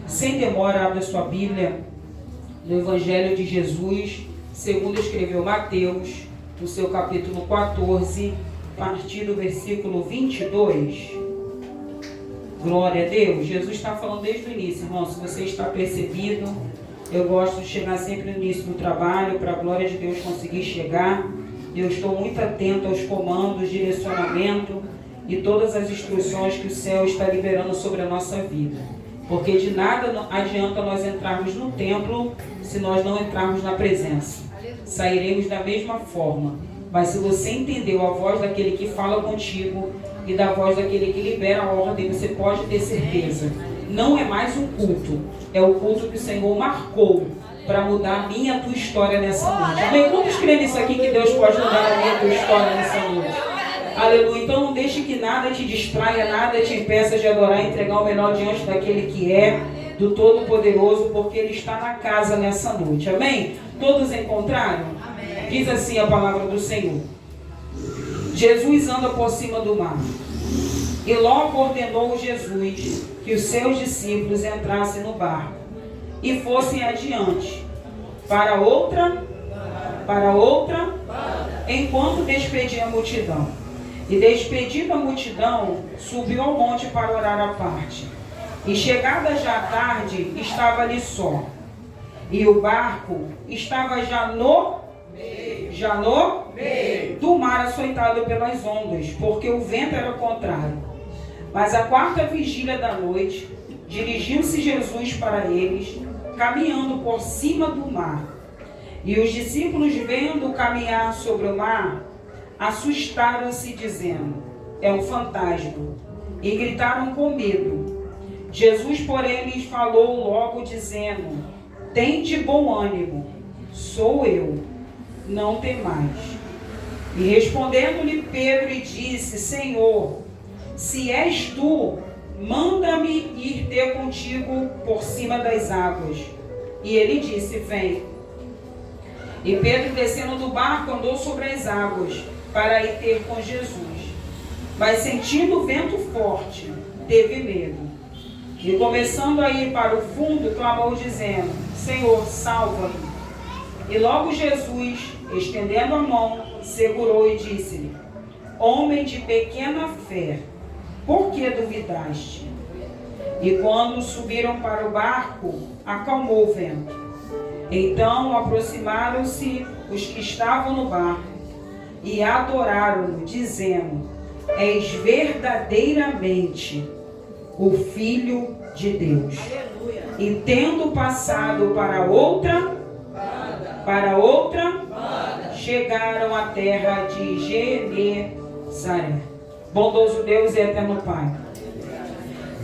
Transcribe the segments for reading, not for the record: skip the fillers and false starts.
Sem demora, abra sua Bíblia no Evangelho de Jesus, segundo escreveu Mateus, no seu capítulo 14, a partir do versículo 22. Glória a Deus. Jesus está falando desde o início, irmão. Se você está percebido, eu gosto de chegar sempre no início do trabalho, para a glória de Deus conseguir chegar. Eu estou muito atento aos comandos, direcionamento e todas as instruções que o céu está liberando sobre a nossa vida. Porque de nada adianta nós entrarmos no templo se nós não entrarmos na presença. Sairemos da mesma forma. Mas se você entendeu a voz daquele que fala contigo e da voz daquele que libera a ordem, você pode ter certeza. Não é mais um culto, é o culto que o Senhor marcou para mudar a minha e a tua história nessa noite. Amém? Quantos creem nisso aqui que Deus pode mudar a minha e a tua história nessa noite? Aleluia. Então não deixe que nada te distraia, nada te impeça de adorar e entregar o melhor diante daquele que é, do Todo-Poderoso, porque Ele está na casa nessa noite. Amém? Todos encontraram? Amém. Diz assim a palavra do Senhor. Jesus anda por cima do mar. E logo ordenou Jesus que os seus discípulos entrassem no barco e fossem adiante para outra, enquanto despedia a multidão. E despedida a multidão, subiu ao monte para orar à parte. E chegada já a tarde, estava ali só. E o barco estava já no meio do mar, açoitado pelas ondas, porque o vento era contrário. Mas à quarta vigília da noite, dirigiu-se Jesus para eles, caminhando por cima do mar. E os discípulos, vendo caminhar sobre o mar, assustaram-se, dizendo: é um fantasma, e gritaram com medo. Jesus, porém, lhes falou logo, dizendo: tende bom ânimo, sou eu, não temais. E respondendo-lhe Pedro, e disse: Senhor, se és tu, manda-me ir ter contigo por cima das águas. E ele disse: vem. E Pedro, descendo do barco, andou sobre as águas para ir ter com Jesus. Mas sentindo o vento forte, teve medo. E começando a ir para o fundo, clamou dizendo: Senhor, salva-me. E logo Jesus, estendendo a mão, segurou e disse-lhe: homem de pequena fé, por que duvidaste? E quando subiram para o barco, acalmou o vento. Então aproximaram-se os que estavam no barco e adoraram-no, dizendo: és verdadeiramente o Filho de Deus. Aleluia. E tendo passado para outra, chegaram à terra de Genezaré. Bondoso Deus e eterno Pai,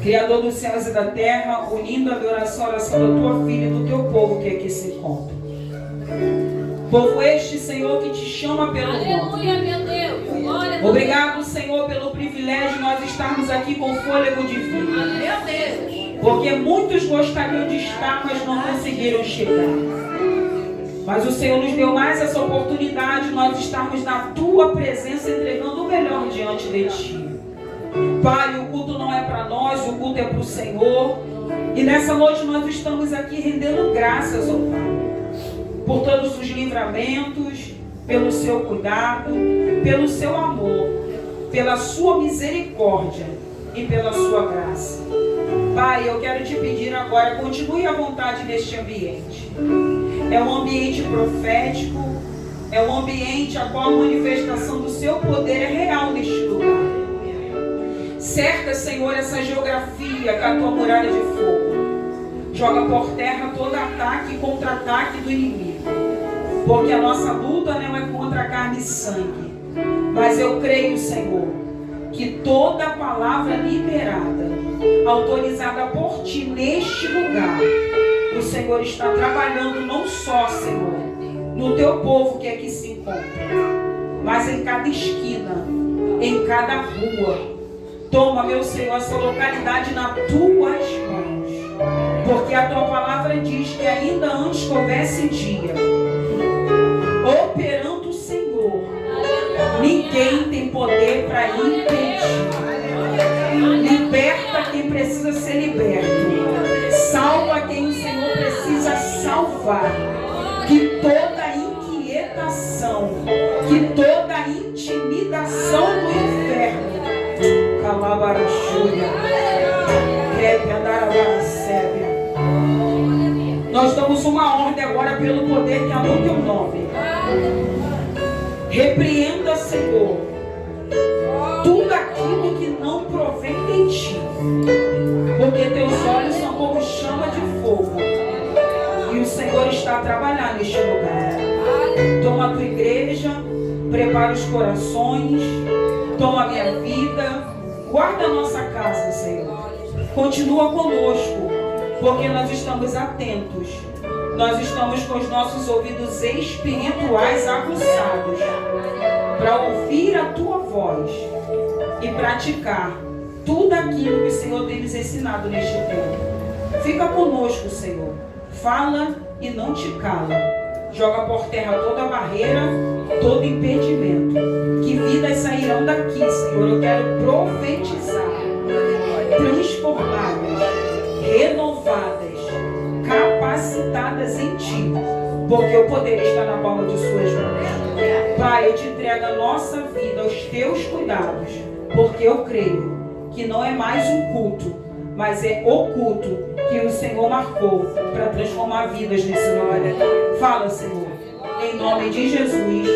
Criador dos céus e da terra, unindo a adoração à oração da tua filha e do teu povo que aqui se encontra. Povo este, Senhor, que te chama pelo nome. Aleluia, meu Deus. Glória. Obrigado, Senhor, pelo privilégio de nós estarmos aqui com fôlego de vida. Meu Deus. Porque muitos gostariam de estar, mas não conseguiram chegar. Mas o Senhor nos deu mais essa oportunidade de nós estarmos na tua presença, entregando o melhor diante de ti. Pai, o culto não é para nós, o culto é para o Senhor. E nessa noite nós estamos aqui rendendo graças ao Pai, por todos os livramentos, pelo seu cuidado, pelo seu amor, pela sua misericórdia e pela sua graça. Pai, eu quero te pedir agora, continue à vontade neste ambiente. É um ambiente profético, é um ambiente a qual a manifestação do seu poder é real neste lugar. Cerca, Senhor, essa geografia com a tua muralha de fogo. Joga por terra todo ataque e contra-ataque do inimigo. Porque a nossa luta não é contra carne e sangue. Mas eu creio, Senhor, que toda palavra liberada, autorizada por ti neste lugar, o Senhor está trabalhando não só, Senhor, no teu povo que aqui se encontra, mas em cada esquina, em cada rua. Toma, meu Senhor, essa localidade nas tuas mãos. Porque a tua palavra diz que ainda antes que houvesse dia, operando o Senhor, ninguém tem poder para impedir. Liberta quem precisa ser liberto. Salva Jeová, que toda inquietação, que toda intimidação do inferno, nós damos uma ordem agora pelo poder que há no teu nome. Repreenda, Senhor, tudo aquilo que não provém de ti, porque teus olhos são como chama de fogo e o Senhor está a trabalhar neste lugar. Toma a tua igreja, prepara os corações, toma a minha vida, guarda a nossa casa, Senhor. Continua conosco, porque nós estamos atentos. Nós estamos com os nossos ouvidos espirituais aguçados para ouvir a tua voz e praticar tudo aquilo que o Senhor tem nos ensinado neste tempo. Fica conosco, Senhor. Fala e não te cala. Joga por terra toda barreira, todo impedimento. Que vidas sairão daqui, Senhor. Eu quero profetizar, transformadas, renovadas, capacitadas em ti, porque o poder está na palma de suas mãos. Pai, eu te entrego a nossa vida aos teus cuidados, porque eu creio que não é mais um culto, mas é o culto que o Senhor marcou para transformar vidas nesse lugar. Fala, Senhor, em nome de Jesus.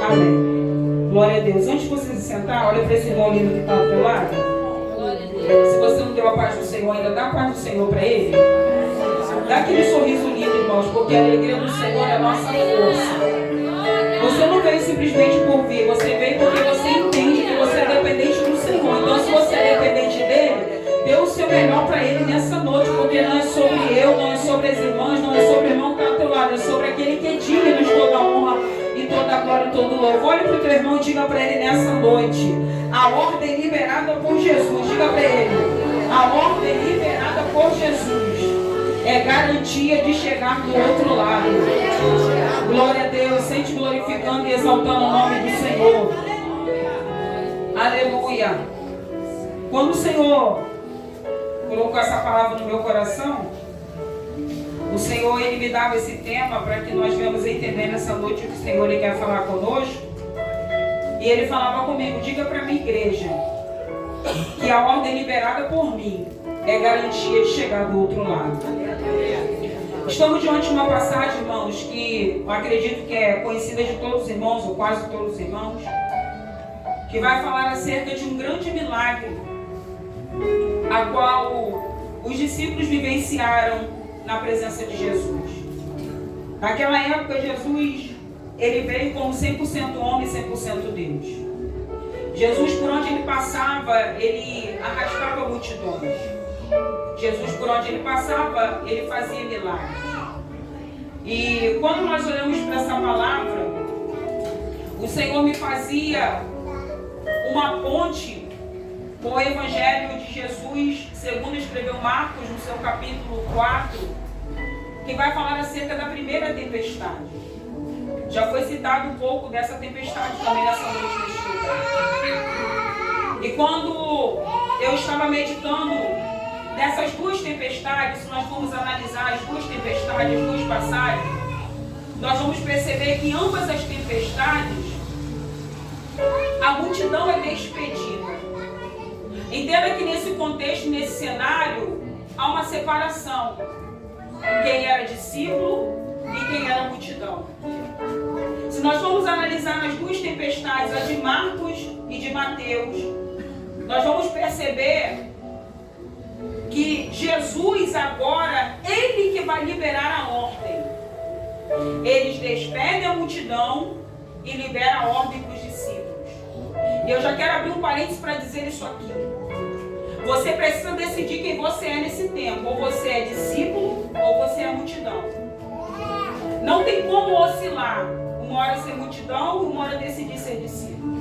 Amém. Glória a Deus. Antes de você se sentar, olha para esse irmão lindo que está ao teu lado. Se você não deu a paz do Senhor ainda, dá a paz do Senhor para ele. Dá aquele sorriso lindo, irmãos, porque a alegria do Senhor é a nossa força. Você não veio simplesmente por vir, você veio porque você entende que você é dependente do Senhor. Então, se você é dependente dele, dê o seu melhor para ele nessa noite, porque não é sobre eu, não é sobre as irmãs, não é sobre o irmão que está ao teu lado, é sobre aquele que é digno de toda a honra e toda a glória e todo o louvor. Olhe para o teu irmão e diga para ele nessa noite: a ordem liberada por Jesus. Diga para ele: a ordem liberada por Jesus é garantia de chegar do outro lado. Glória a Deus. Sente glorificando e exaltando o nome do Senhor. Aleluia. Quando o Senhor colocou essa palavra no meu coração, o Senhor, ele me dava esse tema para que nós venhamos entender nessa noite o que o Senhor ele quer falar conosco. E ele falava comigo: diga para a minha igreja que a ordem liberada por mim é garantia de chegar do outro lado. Estamos diante de uma passagem, irmãos, que eu acredito que é conhecida de todos os irmãos, ou quase todos os irmãos, que vai falar acerca de um grande milagre, a qual os discípulos vivenciaram na presença de Jesus. Naquela época, Jesus, ele veio como 100% homem e 100% Deus. Jesus, por onde ele passava, ele arrastava multidões. Jesus, por onde ele passava, ele fazia milagres. E quando nós olhamos para essa palavra, o Senhor me fazia uma ponte com o Evangelho de Jesus, segundo escreveu Marcos, no seu capítulo 4, que vai falar acerca da primeira tempestade. Já foi citado um pouco dessa tempestade também nessa noite neste lugar. E quando eu estava meditando nessas duas tempestades, se nós formos analisar as duas tempestades, as duas passagens, nós vamos perceber que em ambas as tempestades, a multidão é despedida. Entenda que nesse contexto, nesse cenário, há uma separação. Quem era discípulo e quem era multidão. Se nós formos analisar as duas tempestades, a de Marcos e de Mateus, nós vamos perceber que Jesus agora, ele que vai liberar a ordem. Eles despedem a multidão e liberam a ordem para os discípulos. E eu já quero abrir um parênteses para dizer isso aqui. Você precisa decidir quem você é nesse tempo. Ou você é discípulo, ou você é multidão. Não tem como oscilar. Uma hora ser multidão, uma hora decidir ser discípulo.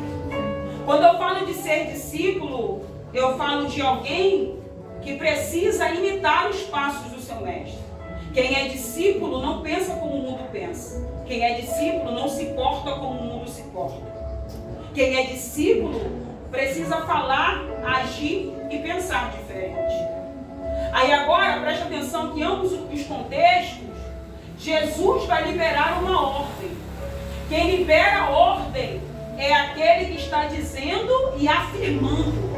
Quando eu falo de ser discípulo, eu falo de alguém que precisa imitar os passos do seu mestre. Quem é discípulo não pensa como o mundo pensa. Quem é discípulo não se porta como o mundo se porta. Quem é discípulo precisa falar, agir e pensar diferente. Aí agora, preste atenção que ambos os contextos, Jesus vai liberar uma ordem. Quem libera a ordem é aquele que está dizendo e afirmando.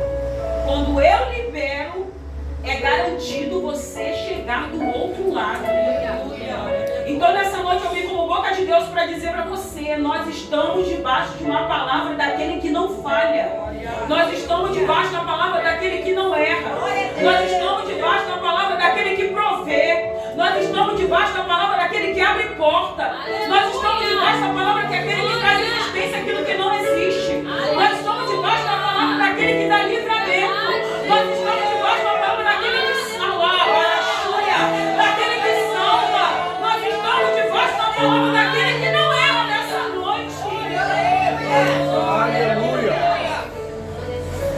Quando eu libero, é garantido você chegar do outro lado. Então nessa noite eu vim como boca de Deus para dizer para você: nós estamos debaixo de uma palavra daquele que não falha. Nós estamos debaixo da palavra daquele que não erra. Nós estamos debaixo da palavra daquele que provê. Nós estamos debaixo da palavra daquele que abre porta. Nós estamos debaixo da palavra daquele que traz existência aquilo que não existe. Nós estamos debaixo da palavra daquele que dá livramento. Nós estamos debaixo da palavra daquele que salva, daquele que salva. Nós estamos debaixo da palavra daquele que não erra nessa noite. Aleluia.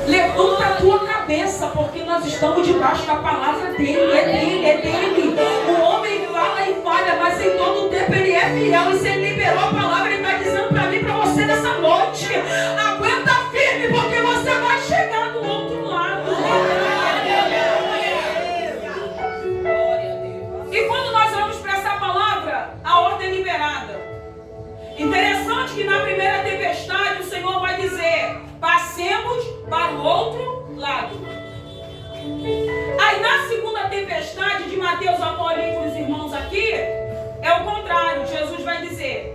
Levanta a tua cabeça, porque nós estamos debaixo da palavra dele. É dele, é dele. O homem fala e falha, mas em todo o tempo ele é fiel. E se ele liberou a palavra, ele está dizendo para mim, para você nessa noite: aguenta firme, porque você vai chegar do outro lado. E quando nós vamos para essa palavra, a ordem é liberada. Interessante que na primeira tempestade o Senhor vai dizer: passemos para o outro lado. Aí na segunda tempestade de Mateus, Apolíneo e os irmãos aqui, é o contrário. Jesus vai dizer: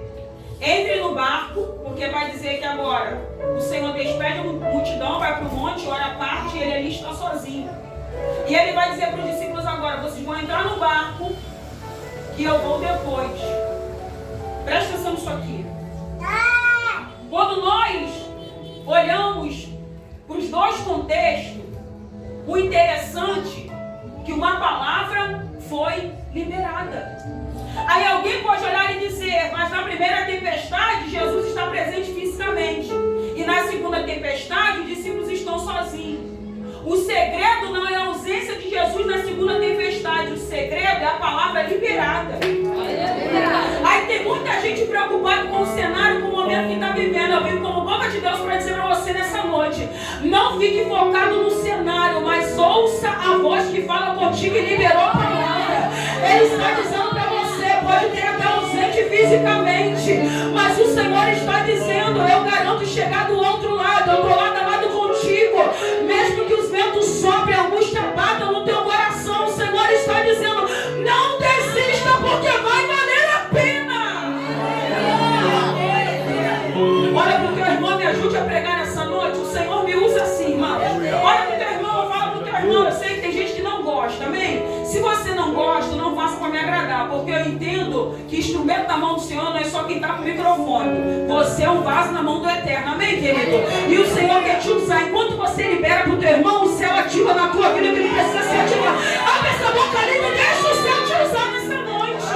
entre no barco, porque vai dizer que agora o Senhor despede a multidão, vai para o monte, ora à parte, e ele ali está sozinho. E ele vai dizer para os discípulos agora: vocês vão entrar no barco, que eu vou depois. Presta atenção nisso aqui. Quando nós olhamos para os dois contextos, o interessante é que uma palavra foi liberada. Aí alguém pode olhar e dizer: mas na primeira tempestade Jesus está presente fisicamente, e na segunda tempestade os discípulos estão sozinhos. O segredo não é a ausência de Jesus na segunda tempestade, o segredo é a palavra liberada. Aí tem muita gente preocupada com o cenário, com o momento que está vivendo. Eu vim como boca de Deus para dizer para você nessa noite: não fique focado no cenário, mas ouça a voz que fala contigo e liberou a palavra. Ele está dizendo para você: pode ter até ausente fisicamente, mas o Senhor está dizendo: eu garanto chegar do outro lado, eu estou lado a lado contigo. Mesmo que os ventos soprem, a angústia bata no teu coração, o Senhor está dizendo: não desista, porque vai valer a pena. Olha para o teu irmão, me ajude a pregar nessa noite. O Senhor me usa assim, irmão. Olha para o teu irmão, fala para o teu irmão. Eu sei que tem gente que não gosta, amém? Se você não gosta, não faça para me agradar, porque eu entendo que instrumento na mão do Senhor não é só quem está com o microfone. Você é um vaso na mão do Eterno, amém, querido? E o Senhor quer te usar. Enquanto você libera para o teu irmão, o céu ativa na tua vida, que ele precisa se ativar. Abre essa boca livre e deixa o céu te usar nessa noite.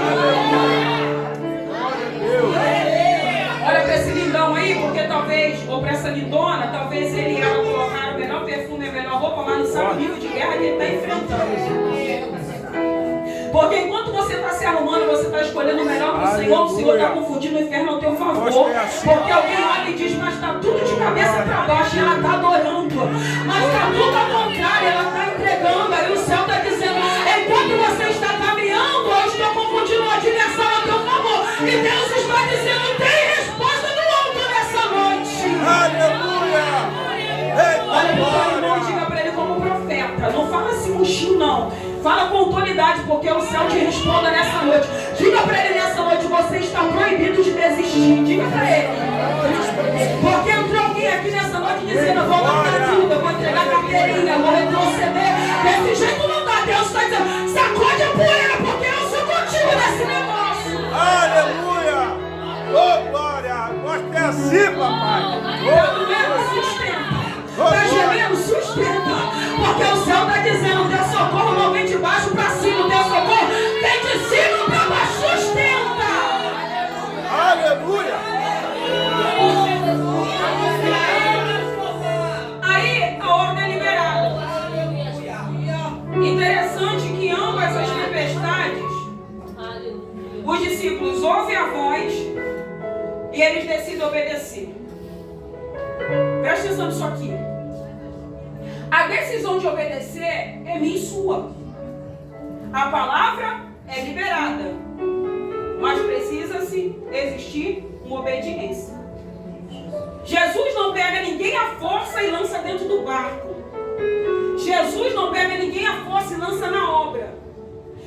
Olha para esse lindão aí, porque talvez, ou para essa lindona, talvez ele e ela colocaram o melhor perfume, a melhor roupa, mas não sabe o nível de guerra que ele está enfrentando. Porque enquanto você está se arrumando, você está escolhendo o melhor para o Senhor está confundindo o inferno ao teu favor. Porque alguém olha e diz: mas está tudo de cabeça para baixo, e ela está adorando. Mas está tudo ao contrário, ela está entregando. Aí o céu está dizendo: enquanto você está caminhando, eu estou confundindo a direção ao teu favor. E Deus está dizendo: tem resposta do alto nessa noite. Aleluia! Olha para o teu irmão e diga para ele como profeta: não fala assim murchinho, não. Fala com autoridade, porque o céu te responda nessa noite. Diga para ele nessa noite: você está proibido de desistir. Diga para ele. Porque entrou alguém aqui nessa noite dizendo: eu vou matar tudo, eu vou entregar carteirinha, eu vou retroceder. Desse jeito não dá. Deus está dizendo: sacode a poeira, porque eu sou contigo nesse negócio. Aleluia! Oh, glória! Gosto é assim, papai. Está doendo? Sustenta. Está gemendo? Sustenta. Porque o céu está dizendo: o teu socorro não vem de baixo para cima, o teu socorro vem de cima para baixo. Sustenta. Aleluia! Aí a ordem é liberada. Interessante que ambas as tempestades, os discípulos ouvem a voz e eles decidem obedecer. Presta atenção nisso aqui. A decisão de obedecer é minha e sua. A palavra é liberada. mas precisa-se existir uma obediência. Jesus não pega ninguém à força e lança dentro do barco. Jesus não pega ninguém à força e lança na obra.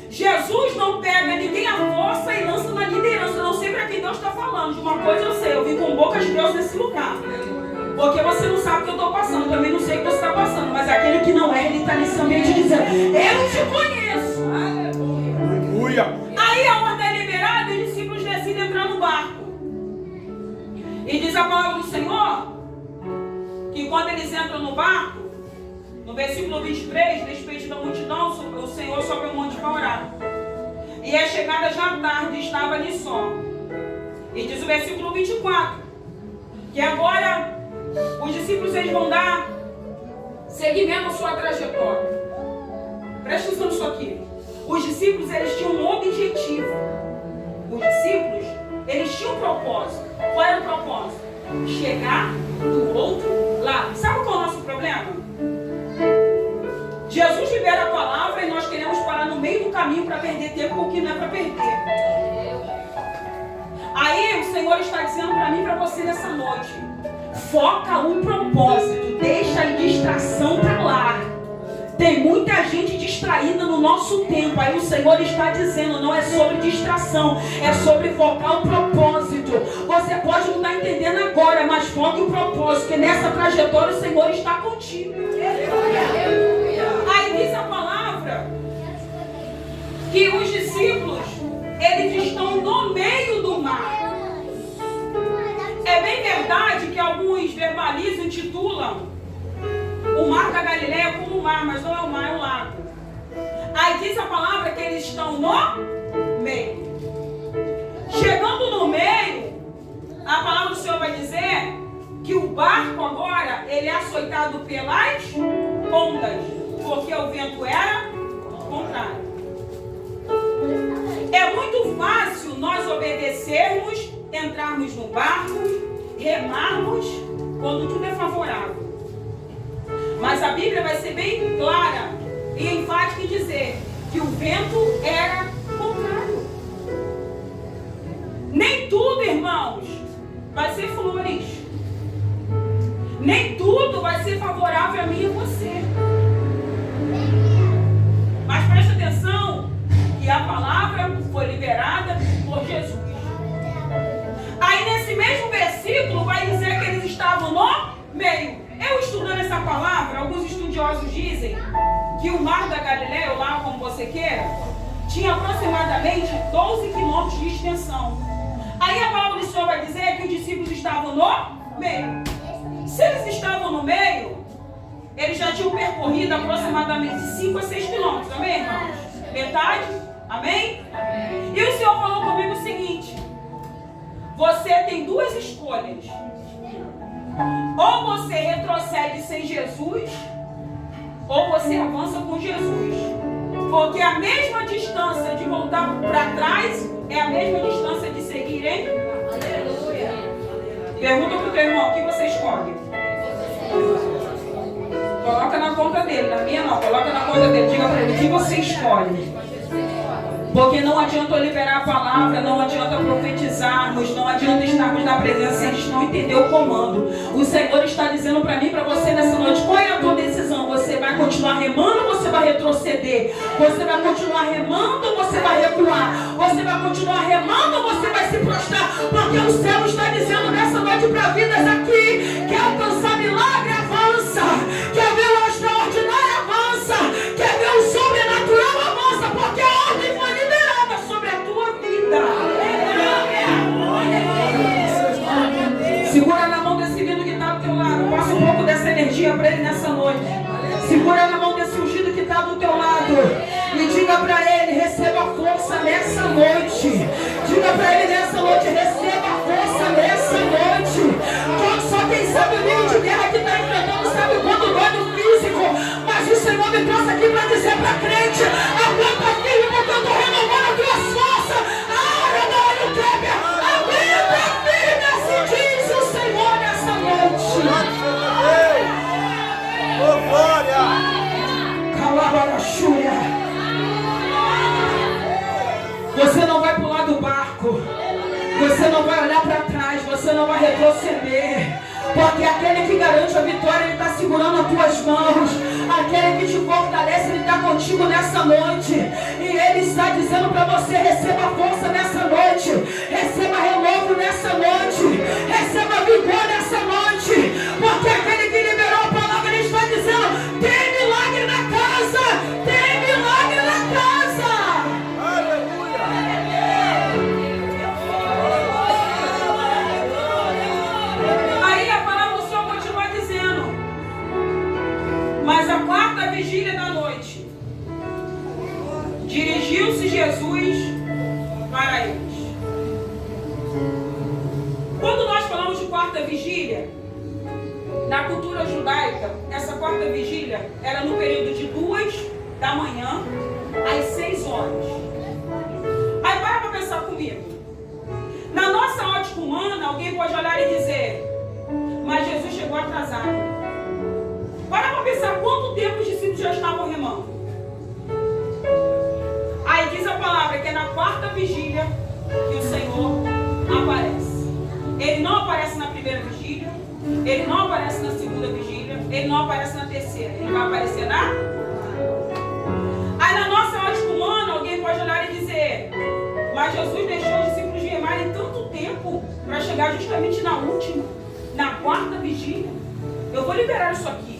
Jesus não pega ninguém à força e lança na liderança. Eu não sei para quem Deus está falando. De uma coisa eu sei, eu vim com boca de Deus nesse lugar. Porque você não sabe o que eu estou passando. Eu também não sei o que você está passando. Mas aquele que não é, ele está nesse ambiente dizendo: eu te conheço. Aleluia. Aí a ordem é liberada e os discípulos decidem entrar no barco. E diz a palavra do Senhor que quando eles entram no barco, no versículo 23, despeito da multidão, o Senhor sobe o monte para orar. E é chegada já à tarde, estava ali só. E diz o versículo 24, que agora os discípulos eles vão dar seguimento à sua trajetória. Presta atenção nisso aqui. Os discípulos eles tinham um objetivo. Os discípulos eles tinham um propósito. Qual era o propósito? Chegar do outro lado. Sabe qual é o nosso problema? Jesus libera a palavra e nós queremos parar no meio do caminho para perder tempo com o que não é para perder. Aí o Senhor está dizendo para mim e para você nessa noite: foca o propósito, deixa a distração para lá. Tem muita gente distraída no nosso tempo. Aí o Senhor está dizendo: não é sobre distração, é sobre focar o propósito. Você pode não estar entendendo agora, mas foque o propósito, porque nessa trajetória o Senhor está contigo. Aí diz a palavra que os discípulos eles estão no meio do mar. É bem verdade que alguns verbalizam e titulam o mar da Galileia como mar, mas não é o mar, é o lago. Aí diz a palavra que eles estão no meio. Chegando no meio, a palavra do Senhor vai dizer que o barco agora, ele é açoitado pelas ondas, porque o vento era contrário. É muito fácil nós obedecermos, entrarmos no barco, remarmos quando tudo é favorável. Mas a Bíblia vai ser bem clara e enfática em dizer que o vento era contrário. Nem tudo, irmãos, vai ser flores. Nem tudo vai ser favorável a mim e a você. Mas preste atenção que a palavra foi liberada por Jesus. Aí nesse mesmo versículo vai dizer que eles estavam no meio. Eu estudando essa palavra, alguns estudiosos dizem que o mar da Galileia, ou lá como você queira, tinha aproximadamente 12 quilômetros de extensão. Aí a palavra do Senhor vai dizer que os discípulos estavam no meio. Se eles estavam no meio, eles já tinham percorrido aproximadamente 5 a 6 quilômetros, amém, irmãos? Metade? Amém? Amém? E o Senhor falou comigo o seguinte: você tem duas escolhas. Ou você retrocede sem Jesus, ou você avança com Jesus. Porque a mesma distância de voltar para trás é a mesma distância de seguir, hein? Aleluia. Pergunta para o teu irmão: o que você escolhe? Coloca na conta dele, na minha não, coloca na conta dele. Diga para ele: o que você escolhe? Porque não adianta eu liberar a palavra, não adianta profetizarmos, não adianta estarmos na presença se a gente não entender o comando. O Senhor está dizendo para mim e para você nessa noite: qual é a tua decisão? Você vai continuar remando ou você vai retroceder? Você vai continuar remando ou você vai recuar? Você vai continuar remando ou você vai se prostrar? Porque o céu está dizendo nessa noite para vidas aqui: quer alcançar milagre, avança. Quer ver o extraordinário, avança. Quer ver o sobrenatural, avança. Porque a ordem foi liberada sobre a tua vida. Segura na mão desse lindo que está do teu lado. Passa um pouco dessa energia para ele nessa noite. Segura na mão desse ungido que está do teu lado. E diga para ele: receba força nessa noite. Diga para ele nessa noite: receba força nessa noite. Só quem sabe o nível de guerra que está enfrentando sabe o quanto dói no físico. Mas o Senhor me trouxe aqui para dizer para a crente: aguenta firme, porque eu estou renovando as tuas forças. Aguenta firme, assim diz o Senhor nessa noite. Oh, glória! Você não vai pular do barco. não vai retroceder. Porque aquele que garante a vitória, Ele está segurando as tuas mãos. Aquele que te fortalece, Ele está contigo nessa noite. E Ele está dizendo para você: receba força nessa noite. Receba renovo nessa noite. Receba vigor nessa noite. Porque aquele que liberou a palavra, Ele está dizendo: tem milagre na casa. Tem milagre na casa. Mas a quarta vigília da noite, dirigiu-se Jesus para eles. Quando nós falamos de quarta vigília, na cultura judaica, essa quarta vigília era no período de 2 da manhã às 6 horas. Aí para pensar comigo. Na nossa ótica humana, alguém pode olhar e dizer: mas Jesus chegou atrasado. Para pensar quanto tempo os discípulos já estavam remando. Aí diz a palavra que é na quarta vigília que o Senhor aparece. Ele não aparece na primeira vigília, Ele não aparece na segunda vigília, Ele não aparece na terceira. Ele vai aparecer na... Aí na nossa ótica humana, alguém pode olhar e dizer: mas Jesus deixou os discípulos remarem tanto tempo para chegar justamente na última, na quarta vigília. Eu vou liberar isso aqui.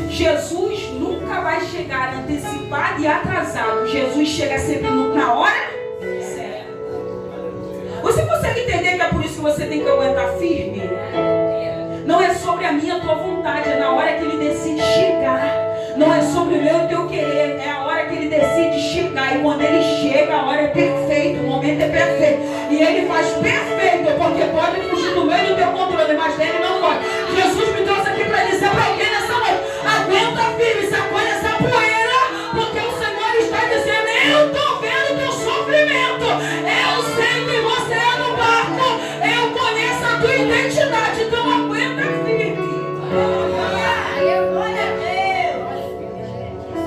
Jesus nunca vai chegar antecipado e atrasado. Jesus chega sempre na hora certa. Você consegue entender que é por isso que você tem que aguentar firme? Não é sobre a minha e a tua vontade, é na hora que Ele decide chegar. Não é sobre o meu e o teu querer, é a hora que Ele decide chegar. E quando Ele chega, a hora é perfeita, o momento é perfeito. E Ele faz perfeito, porque pode fugir do meio do teu controle, mas dele não pode. Jesus me trouxe aqui para dizer para alguém nessa noite: aguenta firme, sacode essa poeira, porque o Senhor está dizendo: eu estou vendo o teu sofrimento, eu sei que você é no barco, eu conheço a tua identidade, então aguenta firme.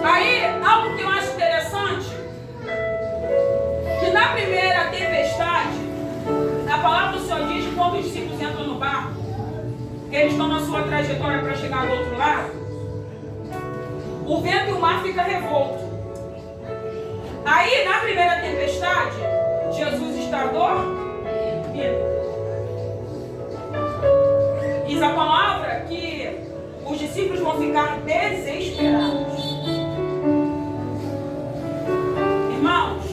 Aí, algo que eu acho interessante, que na primeira tempestade, a palavra do Senhor diz que quando os discípulos entram no barco, que eles estão na sua trajetória para chegar do outro lado, o vento e o mar ficam revoltos. Aí, na primeira tempestade, Jesus está dormindo. Diz a palavra que os discípulos vão ficar desesperados. Irmãos,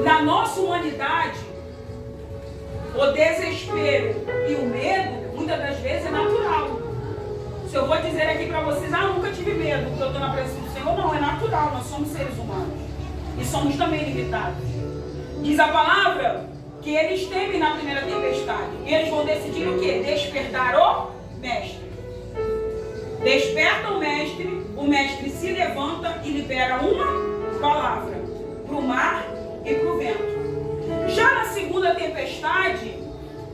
na nossa humanidade, o desespero e o medo, muitas das vezes, é natural. Se eu vou dizer aqui para vocês: nunca tive medo, porque eu estou na presença do Senhor, não, é natural, nós somos seres humanos. E somos também limitados. Diz a palavra que eles temem na primeira tempestade. E eles vão decidir o quê? Despertar o mestre. Desperta o mestre se levanta e libera uma palavra para o mar e para o vento. Já na segunda tempestade,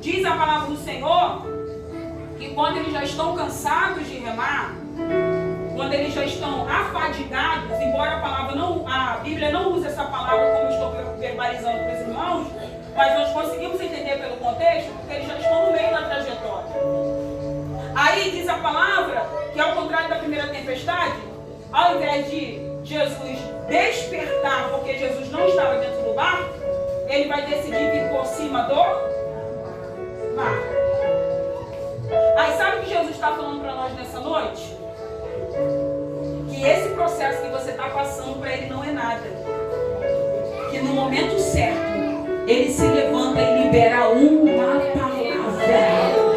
diz a palavra do Senhor que quando eles já estão cansados de remar, quando eles já estão afadigados, embora a Bíblia não use essa palavra como eu estou verbalizando para os irmãos, mas nós conseguimos entender pelo contexto, porque eles já estão no meio da trajetória. Aí diz a palavra que, ao contrário da primeira tempestade, ao invés de Jesus despertar, porque Jesus não estava dentro do barco, Ele vai decidir vir por cima do mar. Aí sabe o que Jesus está falando para nós nessa noite? Que esse processo que você está passando para Ele não é nada. Que no momento certo, Ele se levanta e libera uma palavra.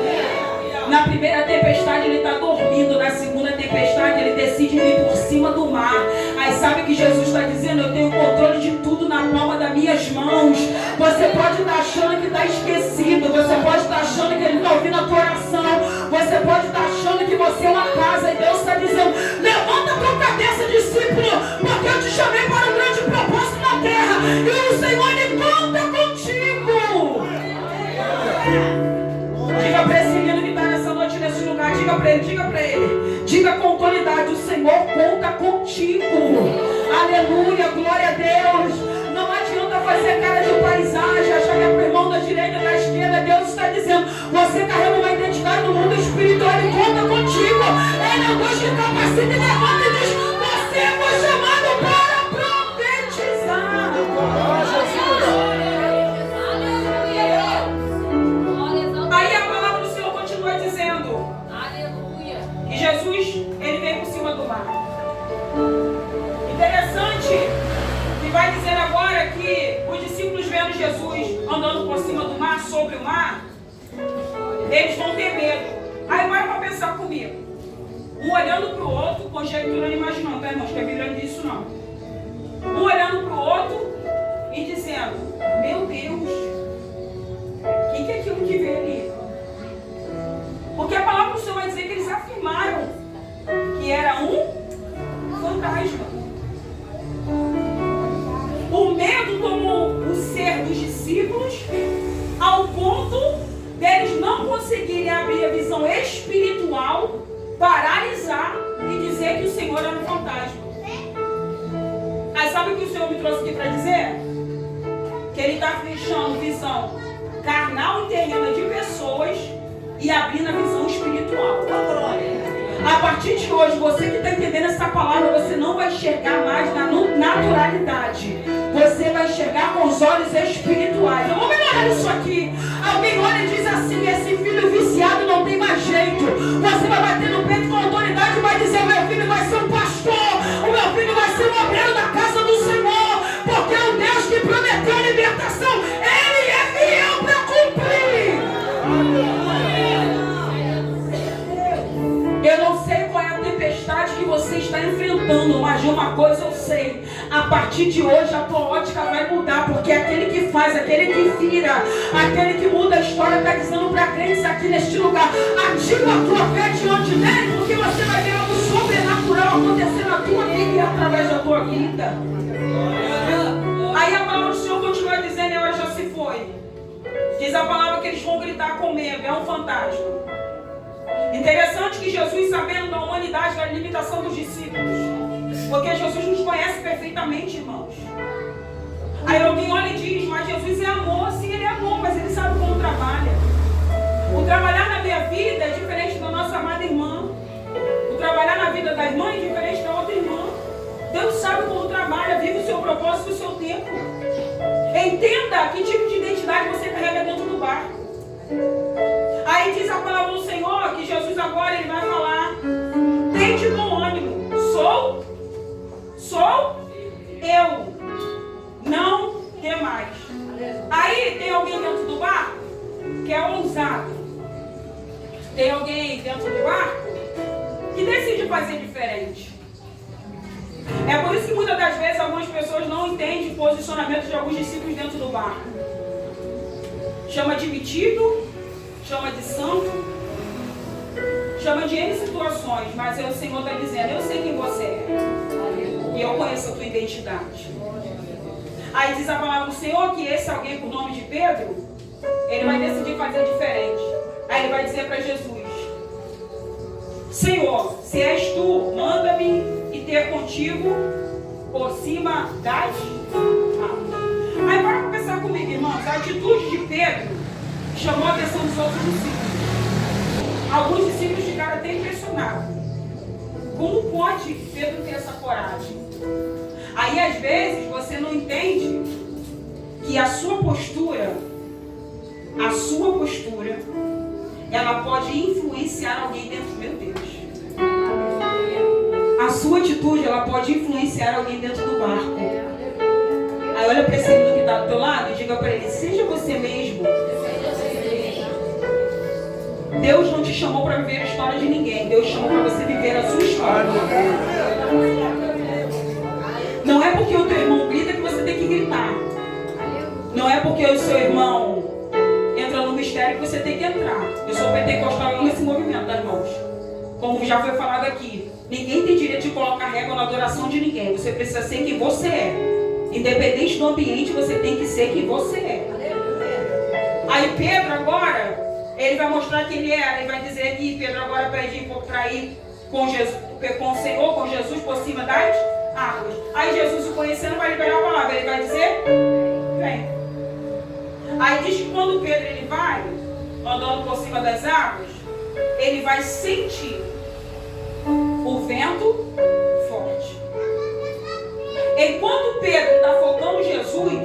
Na primeira tempestade Ele está dormindo, na segunda tempestade Ele decide vir por cima do mar. Aí sabe que Jesus está dizendo: eu tenho controle de tudo na palma das minhas mãos. Você pode estar achando que está esquecido, você pode estar achando que Ele está ouvindo a tua oração, você pode estar achando que você é uma casa, e Deus está dizendo: levanta a tua cabeça, discípulo, porque eu te chamei para um grande propósito na terra, e o Senhor Ele conta contigo. Diga para esse menino que está nessa noite, nesse lugar, diga para ele, diga com autoridade: o Senhor conta contigo. Aleluia, glória a Deus. Não adianta fazer cara de paisagem, achar que é para o irmão da direita e da esquerda. Deus está eles vão ter medo. Aí vai para pensar comigo. Um olhando para o outro, conjecturando e imaginando, tá, irmãos? Que a Bíblia não diz isso não. Um olhando para o outro e dizendo, meu Deus, o que é aquilo que vê ali? Porque a palavra do Senhor vai dizer que eles afirmaram que era um fantasma. O medo tomou o ser dos discípulos ao ponto deles não conseguirem abrir a visão espiritual, paralisar e dizer que o Senhor era um fantasma. Aí sabe o que o Senhor me trouxe aqui para dizer? Que Ele está fechando visão carnal e terrena de pessoas e abrindo a visão espiritual. A partir de hoje, você que está entendendo essa palavra, você não vai enxergar mais na naturalidade. Você vai enxergar com os olhos espirituais. Eu vou melhorar isso aqui. Alguém olha e diz assim, esse filho viciado não tem mais jeito. Você vai bater no peito com autoridade e vai dizer, o meu filho vai ser um pastor. O meu filho vai ser um obreiro da casa do Senhor. Porque é o Deus que prometeu a libertação. Ele é fiel para cumprir. Eu não sei qual é a tempestade que você está enfrentando, mas de uma coisa eu sei. A partir de hoje a tua ótica vai mudar, porque aquele que faz, aquele que vira, aquele que muda a história está dizendo para crentes aqui neste lugar, ativa a tua fé diante dele, porque você vai ver algo sobrenatural acontecer na tua vida e através da tua vida. Aí a palavra do Senhor continua dizendo, e agora já se foi. Diz a palavra que eles vão gritar com medo, é um fantasma. Interessante que Jesus, sabendo da humanidade, da limitação dos discípulos, porque Jesus nos conhece perfeitamente, irmãos. Aí alguém olha e diz, mas Jesus é amor. Sim, Ele é amor, mas Ele sabe como trabalha. O trabalhar na minha vida é diferente da nossa amada irmã. O trabalhar na vida da irmã é diferente da outra irmã. Deus sabe como trabalha, vive o seu propósito e o seu tempo. Entenda que tipo de identidade você carrega dentro do barco. Aí diz a palavra do Senhor que Jesus agora Ele vai falar, tende bom ânimo, sou eu, não temais. Aí tem alguém dentro do barco que é ousado. Tem alguém dentro do barco que decide fazer diferente. É por isso que muitas das vezes algumas pessoas não entendem o posicionamento de alguns discípulos dentro do barco. Chama de metido, chama de santo, chama de N situações, mas o Senhor está dizendo, eu sei quem você é. E eu conheço a tua identidade. Aí diz a palavra do Senhor que esse alguém por nome de Pedro, ele vai decidir fazer diferente. Aí ele vai dizer para Jesus, Senhor, se és tu, manda-me e ter contigo por cima das águas. Aí para pensar comigo, irmãos, a atitude de Pedro chamou a atenção dos outros discípulos. Alguns discípulos ficaram até impressionados. Como pode Pedro ter essa coragem? Aí às vezes você não entende que a sua postura, ela pode influenciar alguém dentro, meu Deus. A sua atitude, ela pode influenciar alguém dentro do barco. Aí olha para esse irmão que está do teu lado e diga para ele, seja você mesmo. Deus não te chamou para viver a história de ninguém. Deus chamou para você viver a sua história. Não é porque o teu irmão grita que você tem que gritar. Não é porque o seu irmão entra no mistério que você tem que entrar. Eu sou pentecostal e amo esse movimento, tá, irmãos? Como já foi falado aqui, ninguém tem direito de colocar régua na adoração de ninguém. Você precisa ser quem você é. Independente do ambiente, você tem que ser quem você é. Aí Pedro agora, ele vai mostrar quem ele era. Ele vai dizer que Pedro agora pede para ir com o Senhor, com Jesus por cima das águas. Aí Jesus, o conhecendo, vai liberar a palavra. Ele vai dizer, vem. Aí diz que quando Pedro ele vai andando por cima das águas, ele vai sentir o vento forte. Enquanto Pedro está focando Jesus,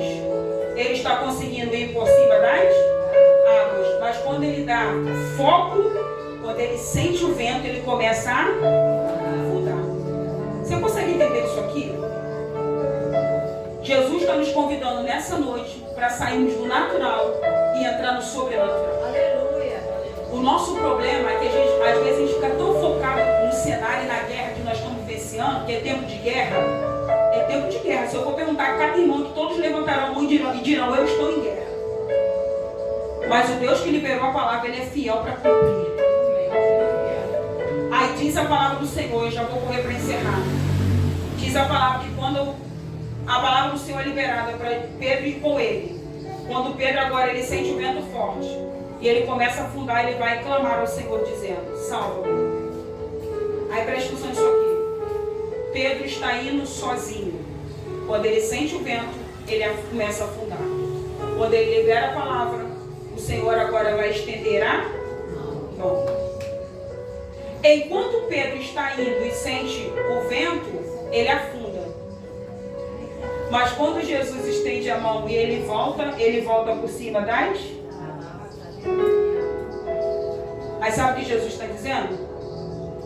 ele está conseguindo ir por cima das águas. Mas quando ele dá foco, quando ele sente o vento, ele começa a afundar. Você consegue entender isso aqui? Jesus está nos convidando nessa noite para sairmos do natural e entrar no sobrenatural. Aleluia. O O nosso problema é que às vezes a gente fica tão focado no cenário e na guerra que nós estamos vivenciando, que é tempo de guerra. É tempo de guerra. Se eu for perguntar a cada irmão, que todos levantarão a mão e dirão, eu estou em guerra. Mas o Deus que liberou a palavra, Ele é fiel para cumprir. Aí diz a palavra do Senhor, eu já vou correr para encerrar. Diz a palavra que quando a palavra do Senhor é liberada para Pedro ir com ele, quando Pedro agora ele sente o vento forte, e ele começa a afundar, ele vai clamar ao Senhor dizendo, salva-me. Aí presta atenção nisso aqui. Pedro está indo sozinho. Quando ele sente o vento, ele começa a afundar. Quando ele libera a palavra, o Senhor agora vai estender a mão. Enquanto Pedro está indo e sente o vento, ele afunda. Mas quando Jesus estende a mão e ele volta por cima das... Aí sabe o que Jesus está dizendo?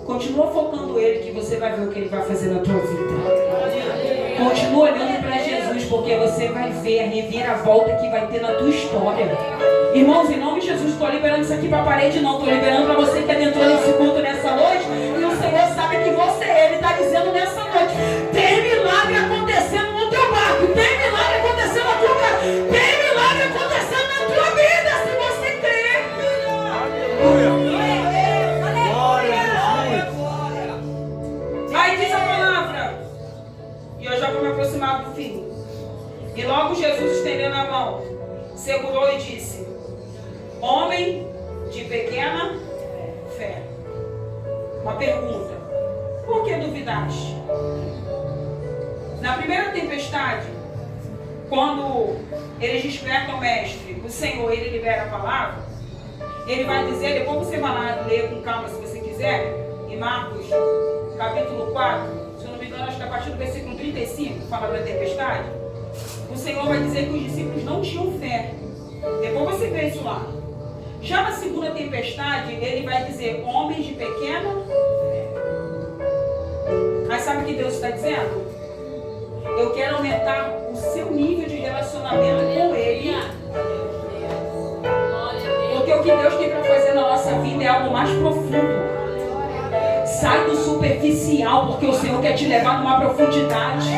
Continua focando Ele, que você vai ver o que Ele vai fazer na tua vida. Continua olhando para Jesus, porque você vai ver a reviravolta que vai ter na tua história. Irmãos, em nome de Jesus, estou liberando isso aqui para a parede, não. Estou liberando para você que adentrou nesse culto nessa noite. E o Senhor sabe que você, Ele está dizendo nessa noite, tem milagre acontecendo no teu barco, tem milagre acontecendo na tua casa, tem milagre acontecendo na tua vida, se você crer. Aleluia. Aí diz a palavra, e eu já vou me aproximar do fim. E logo Jesus estendendo a mão, segurou e disse, homem de pequena fé. Uma pergunta, por que duvidaste? Na primeira tempestade, quando eles despertam o mestre, o Senhor, ele libera a palavra, ele vai dizer, depois você vai lá ler com calma se você quiser, em Marcos capítulo 4, se eu não me engano, acho que a partir do versículo 35, fala da tempestade, o Senhor vai dizer que os discípulos não tinham fé. Depois você vê isso lá. Já na segunda tempestade, ele vai dizer, homens de pequena fé. Mas sabe o que Deus está dizendo? Eu quero aumentar o seu nível de relacionamento com Ele. Porque o que Deus tem para fazer na nossa vida é algo mais profundo. Sai do superficial, porque o Senhor quer te levar numa profundidade.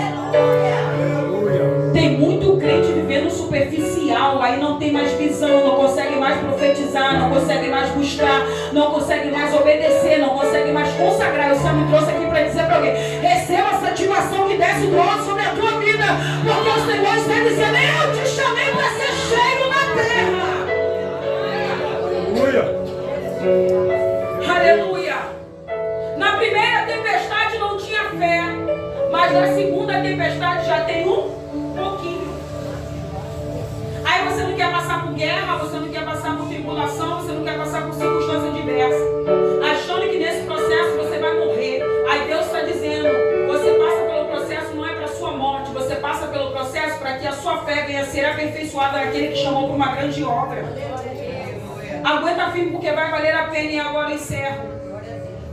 Tem muito crente vivendo superficial, aí não tem mais visão, não consegue mais profetizar, não consegue mais buscar, não consegue mais obedecer, não consegue mais consagrar. O Senhor me trouxe aqui para dizer para alguém, receba essa ativação que desce do alto sobre a tua vida, porque o Senhor está dizendo, eu te chamei para ser cheio na terra. Aleluia. Aleluia. Na primeira tempestade não tinha fé, mas na segunda tempestade já tem um pouquinho. Aí você não quer passar por guerra, você não quer passar por tribulação, você não quer passar por circunstâncias diversas, achando que nesse processo você vai morrer. Aí Deus está dizendo, você passa pelo processo não é para a sua morte, você passa pelo processo para que a sua fé venha a ser aperfeiçoada naquele que chamou para uma grande obra. Aguenta firme porque vai valer a pena. E agora eu encerro.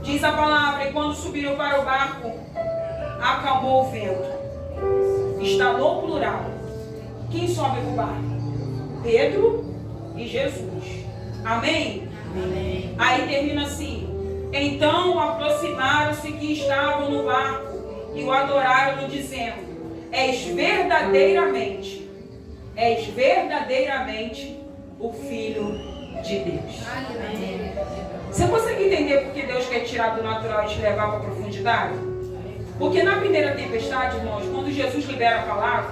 Diz a palavra, e quando subiram para o barco, acalmou o vento. Estalou o plural. Quem sobe para o barco? Pedro e Jesus. Amém? Amém? Aí termina assim. Então aproximaram-se que estavam no barco e o adoraram, dizendo, és verdadeiramente o Filho de Deus. Amém. Você consegue entender por que Deus quer tirar do natural e te levar para a profundidade? Porque na primeira tempestade, irmãos, quando Jesus libera a palavra,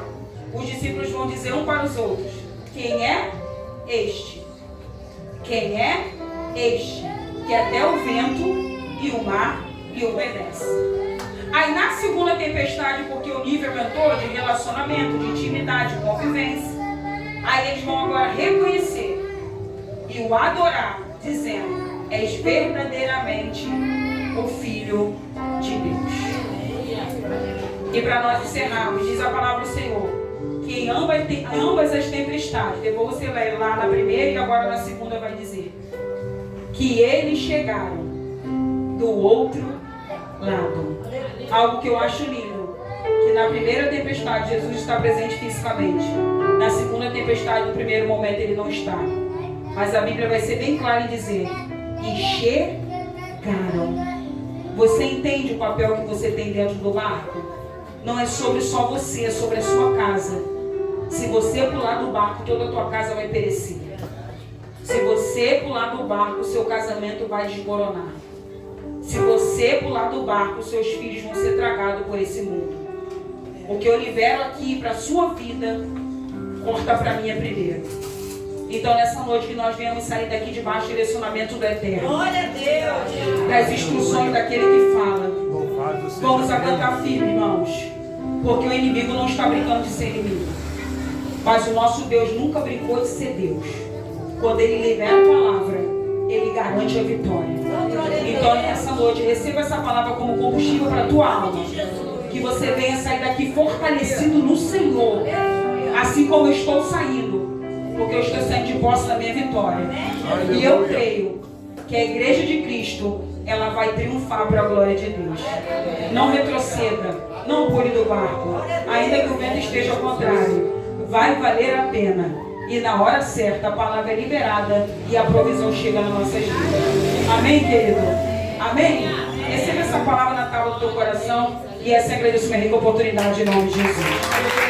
os discípulos vão dizer um para os outros, quem é este? Quem é este? Que até o vento e o mar lhe obedecem. Aí na segunda tempestade, porque o nível aumentou de relacionamento, de intimidade, de convivência, aí eles vão agora reconhecer e o adorar, dizendo, és verdadeiramente o Filho de Deus. E para nós encerrarmos, diz a palavra do Senhor, que em ambas as tempestades, depois você vai lá na primeira e agora na segunda vai dizer, que eles chegaram do outro lado. Algo que eu acho lindo, que na primeira tempestade Jesus está presente fisicamente, na segunda tempestade, no primeiro momento ele não está. Mas a Bíblia vai ser bem clara em dizer e chegaram. Você entende o papel que você tem dentro do barco? Não é sobre só você, é sobre a sua casa. Se você pular do barco, toda a tua casa vai perecer. Se você pular do barco, seu casamento vai desmoronar. Se você pular do barco, seus filhos vão ser tragados por esse mundo. O que eu libero aqui para a sua vida, corta para mim primeiro. Então nessa noite que nós venhamos sair daqui debaixo do direcionamento do Eterno. Glória a Deus. Das instruções daquele que fala. Vamos a cantar firme, irmãos. Porque o inimigo não está brincando de ser inimigo. Mas o nosso Deus nunca brincou de ser Deus. Quando Ele libera a palavra, Ele garante a vitória. Então nessa noite, receba essa palavra como combustível para a tua alma. Que você venha sair daqui fortalecido no Senhor. Assim como eu estou saindo. Porque eu estou saindo de posse da minha vitória. E eu creio que a igreja de Cristo, ela vai triunfar para a glória de Deus. Não retroceda, não pule do barco. Ainda que o vento esteja ao contrário, vai valer a pena. E na hora certa a palavra é liberada e a provisão chega nas nossas vidas. Amém, querido? Amém? Receba essa palavra na tábua do teu coração. E essa é a grandíssima rica oportunidade em nome de Jesus.